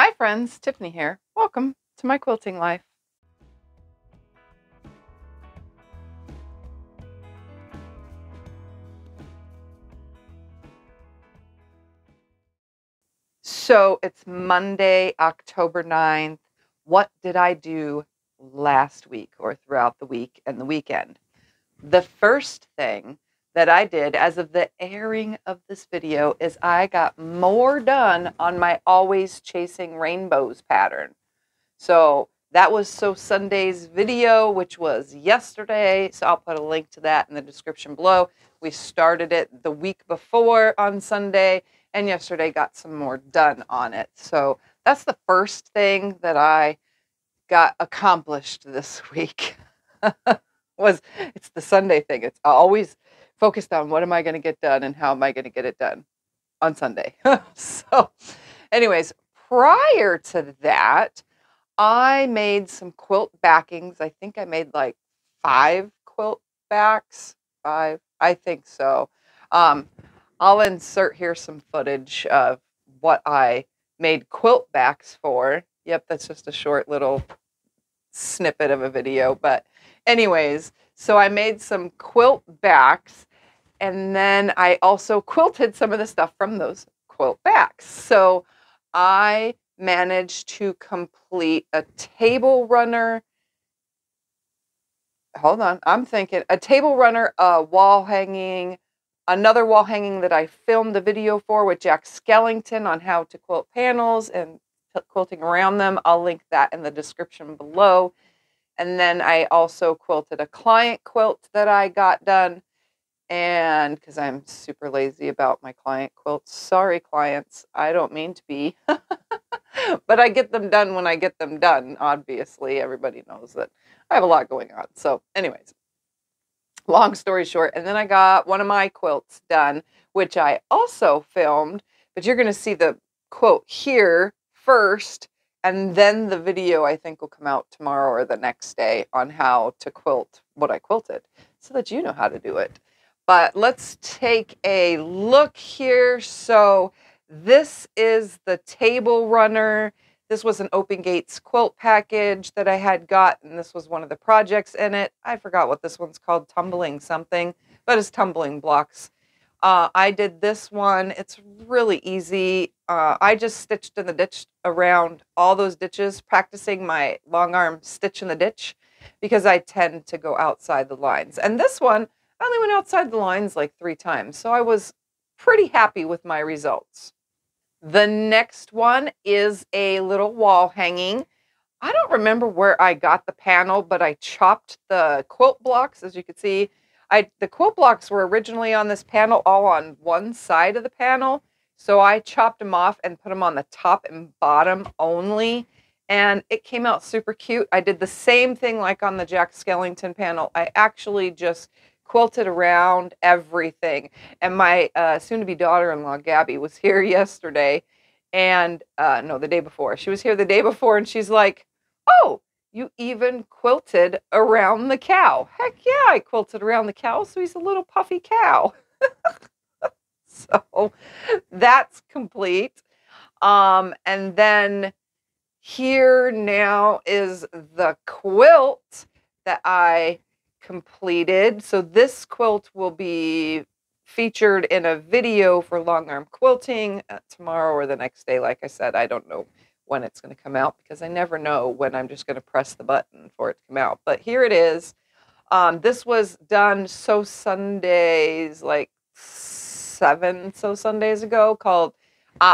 Hi friends, Tiffany here. Welcome to my quilting life. So it's Monday, October 9th. What did I do last week or throughout the week and the weekend? The first thing that I did as of the airing of this video is I got more done on my Always Chasing Rainbows pattern. So that was Sew Sunday's video, which was yesterday. So I'll put a link to that in the description below. We started it the week before on Sunday, and yesterday got some more done on it. So that's the first thing that I got accomplished this week. It's the Sunday thing. It's always focused on what am I going to get done and how am I going to get it done on Sunday. So anyways, prior to that, I made some quilt backings. I think I made like 5 quilt backs. 5, I think so. I'll insert here some footage of what I made quilt backs for. Yep, that's just a short little snippet of a video. But anyways, so I made some quilt backs, and then I also quilted some of the stuff from those quilt backs. So I managed to complete a table runner. Hold on, I'm thinking a table runner, a wall hanging, another wall hanging that I filmed a video for with Jack Skellington on how to quilt panels and quilting around them. I'll link that in the description below. And then I also quilted a client quilt that I got done. And because I'm super lazy about my client quilts. Sorry, clients. I don't mean to be. But I get them done when I get them done. Obviously, everybody knows that I have a lot going on. So anyways, long story short. And then I got one of my quilts done, which I also filmed. But you're going to see the quote here first. And then the video, I think, will come out tomorrow or the next day on how to quilt what I quilted so that you know how to do it. But let's take a look here. So this is the table runner. This was an Open Gates quilt package that I had gotten. This was one of the projects in it. I forgot what this one's called, tumbling something, but it's tumbling blocks. I did this one. It's really easy. I just stitched in the ditch around all those ditches, practicing my long arm stitch in the ditch because I tend to go outside the lines. And this one, I only went outside the lines like 3 times, so I was pretty happy with my results. The next one is a little wall hanging. I don't remember where I got the panel, but I chopped the quilt blocks. As you can see, the quilt blocks were originally on this panel, all on one side of the panel. So I chopped them off and put them on the top and bottom only. And it came out super cute. I did the same thing like on the Jack Skellington panel. I actually just quilted around everything. And my soon-to-be daughter-in-law, Gabby, was here yesterday. And no, the day before. She was here the day before, and she's like, oh, you even quilted around the cow. Heck yeah, I quilted around the cow, so he's a little puffy cow. So that's complete. And then here now is the quilt that I completed. So this quilt will be featured in a video for long arm quilting tomorrow or the next day. Like I said, I don't know when it's going to come out because I never know when I'm just going to press the button for it to come out. But here it is. This was done Sew Sundays, like 7 Sew Sundays ago, called,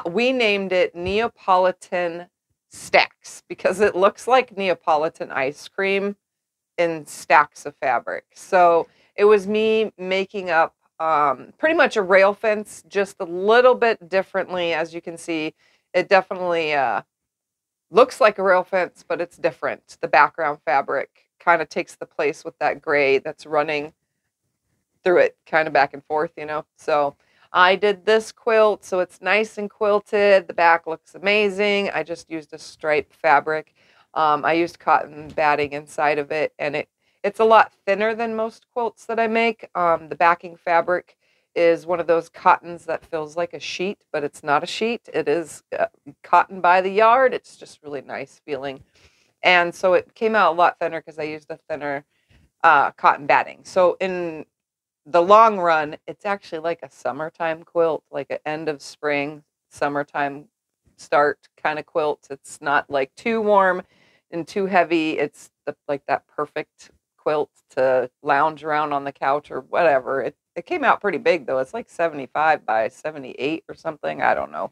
we named it Neapolitan Stacks because it looks like Neapolitan ice cream in stacks of fabric. So it was me making up pretty much a rail fence, just a little bit differently. As you can see, it definitely looks like a rail fence, but it's different. The background fabric kind of takes the place with that gray that's running through it, kind of back and forth, you know. So I did this quilt, so it's nice and quilted. The back looks amazing. I just used a striped fabric. I used cotton batting inside of it, and it's a lot thinner than most quilts that I make. The backing fabric is one of those cottons that feels like a sheet, but it's not a sheet. It is cotton by the yard. It's just really nice feeling. And so it came out a lot thinner because I used a thinner cotton batting. So in the long run, it's actually like a summertime quilt, like an end of spring, summertime start kind of quilt. It's not like too warm and too heavy. It's like that perfect quilt to lounge around on the couch or whatever. It came out pretty big though. It's like 75 by 78 or something. I don't know.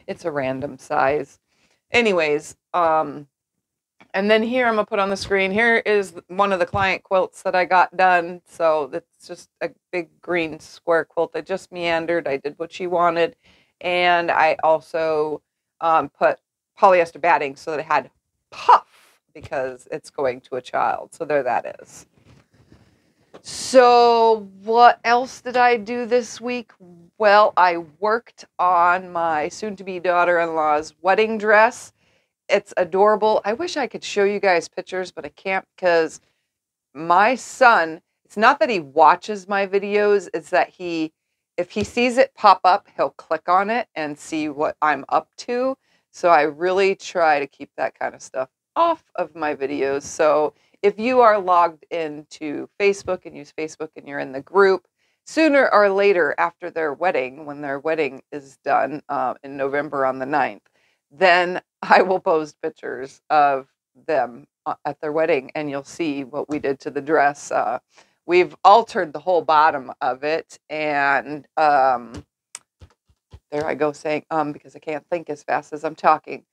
It's a random size. Anyways, and then here I'm going to put on the screen, here is one of the client quilts that I got done. So it's just a big green square quilt. I just meandered. I did what she wanted. And I also put polyester batting so that it had puff because it's going to a child. So there that is. So what else did I do this week? Well, I worked on my soon-to-be daughter-in-law's wedding dress. It's adorable. I wish I could show you guys pictures, but I can't because my son, it's not that he watches my videos, it's that if he sees it pop up, he'll click on it and see what I'm up to. So I really try to keep that kind of stuff off of my videos. So if you are logged into Facebook and use Facebook and you're in the group, sooner or later after their wedding, when their wedding is done in November on the 9th, then I will post pictures of them at their wedding and you'll see what we did to the dress. We've altered the whole bottom of it and there I go saying because I can't think as fast as I'm talking.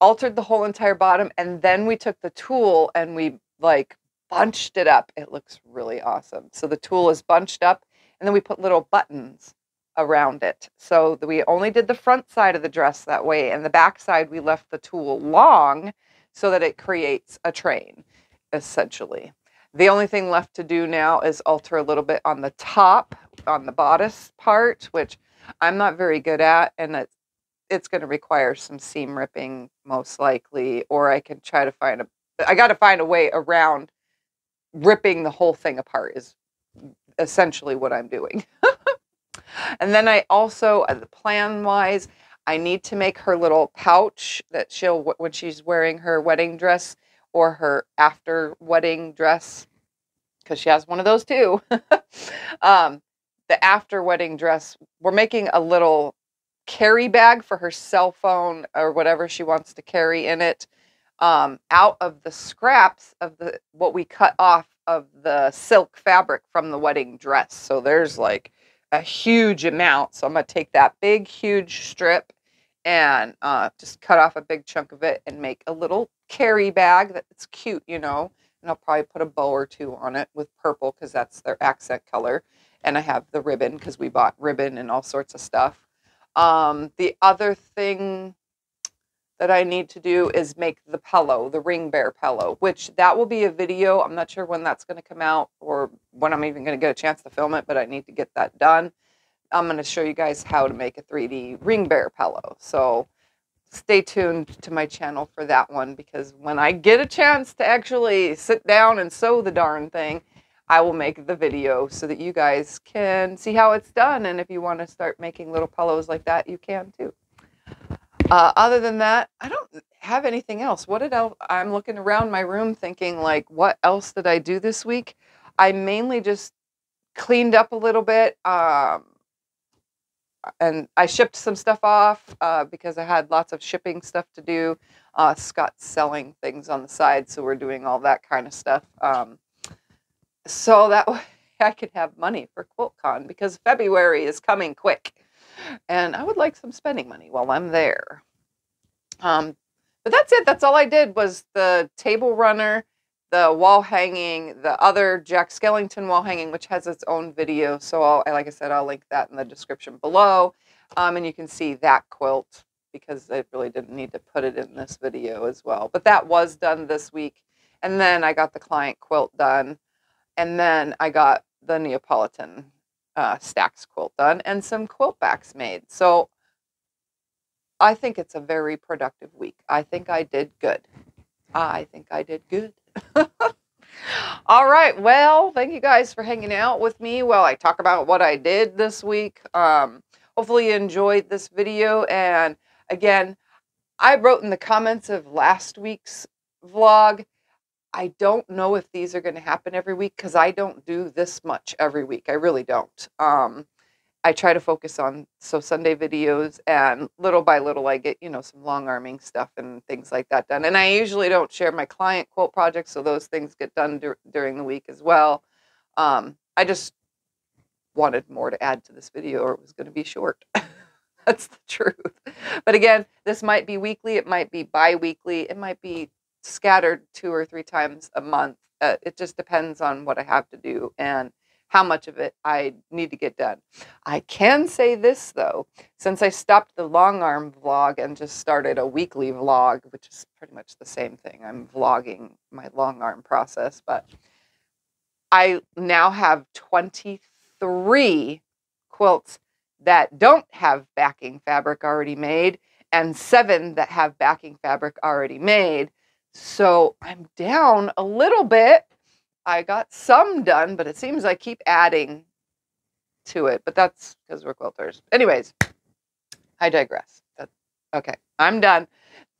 Altered the whole entire bottom and then we took the tulle and we like bunched it up. It looks really awesome. So the tulle is bunched up and then we put little buttons around it. So we only did the front side of the dress that way, and the back side we left the tulle long so that it creates a train, essentially. The only thing left to do now is alter a little bit on the top, on the bodice part, which I'm not very good at, and it's going to require some seam ripping most likely, or I can try to I got to find a way around ripping the whole thing apart is essentially what I'm doing. And then I also, plan-wise, I need to make her little pouch that she'll, when she's wearing her wedding dress or her after-wedding dress, because she has one of those too. The after-wedding dress, we're making a little carry bag for her cell phone or whatever she wants to carry in it, out of the scraps of what we cut off of the silk fabric from the wedding dress. So there's like a huge amount. So I'm going to take that big, huge strip and just cut off a big chunk of it and make a little carry bag that's cute, you know. And I'll probably put a bow or two on it with purple because that's their accent color. And I have the ribbon because we bought ribbon and all sorts of stuff. The other thing that I need to do is make the pillow, the ring bear pillow, which that will be a video. I'm not sure when that's going to come out or when I'm even going to get a chance to film it, but I need to get that done. I'm going to show you guys how to make a 3D ring bear pillow. So stay tuned to my channel for that one, because when I get a chance to actually sit down and sew the darn thing, I will make the video so that you guys can see how it's done. And if you want to start making little pillows like that, you can too. Other than that, I don't have anything else. I'm looking around my room thinking, like, what else did I do this week? I mainly just cleaned up a little bit. And I shipped some stuff off because I had lots of shipping stuff to do. Scott's selling things on the side, so we're doing all that kind of stuff. So that way I could have money for QuiltCon, because February is coming quick. And I would like some spending money while I'm there. But that's it. That's all I did was the table runner, the wall hanging, the other Jack Skellington wall hanging, which has its own video. So like I said, I'll link that in the description below. And you can see that quilt because I really didn't need to put it in this video as well. But that was done this week. And then I got the client quilt done. And then I got the Neapolitan stacks quilt done and some quilt backs made. So I think it's a very productive week. I think I did good. I think I did good. All right. Well, thank you guys for hanging out with me while I talk about what I did this week. Hopefully you enjoyed this video. And again, I wrote in the comments of last week's vlog, I don't know if these are going to happen every week because I don't do this much every week. I really don't. I try to focus on Sunday videos, and little by little I get, some long arming stuff and things like that done. And I usually don't share my client quilt projects, so those things get done during the week as well. I just wanted more to add to this video, or it was going to be short. That's the truth. But again, this might be weekly, it might be bi-weekly, it might be scattered 2 or 3 times a month. It just depends on what I have to do and how much of it I need to get done. I can say this though, since I stopped the long arm vlog and just started a weekly vlog, which is pretty much the same thing. I'm vlogging my long arm process, but I now have 23 quilts that don't have backing fabric already made and 7 that have backing fabric already made. So I'm down a little bit. I got some done, but it seems I keep adding to it. But that's because we're quilters. Anyways, I digress. Okay, I'm done.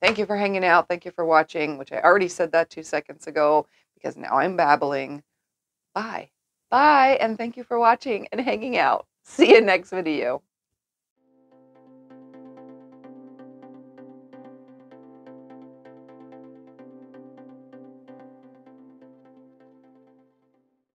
Thank you for hanging out. Thank you for watching, which I already said that 2 seconds ago because now I'm babbling. Bye. Bye, and thank you for watching and hanging out. See you next video.